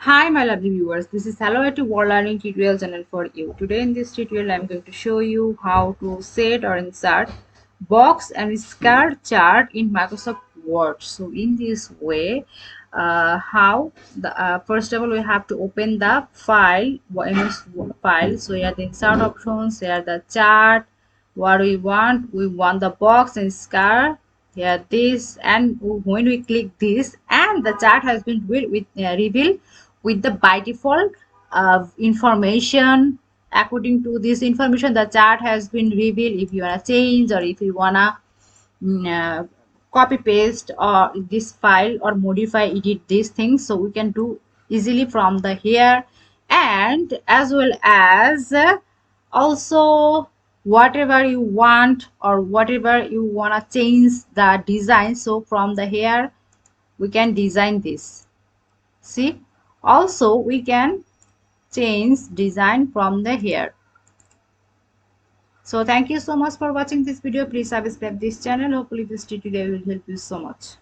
Hi my lovely viewers, this is Hello to World Learning tutorial channel for you. Today in this tutorial I am going to show you how to set or insert box and whisker chart in Microsoft Word. So in this way, first of all we have to open the file, MS file. So here the insert options, here the chart, what we want the box and whisker. Here this, and when we click this, and the chart has been revealed with the by default information. According to this information, the chart has been revealed. If you wanna change, or if you wanna copy paste or this file or modify, edit these things, so we can do easily from the here. And as well as also whatever you want or whatever you wanna change the design, so from the here we can design this. See, also we can change design from the here. So thank you so much for watching this video. Please subscribe this channel. Hopefully this tutorial will help you so much.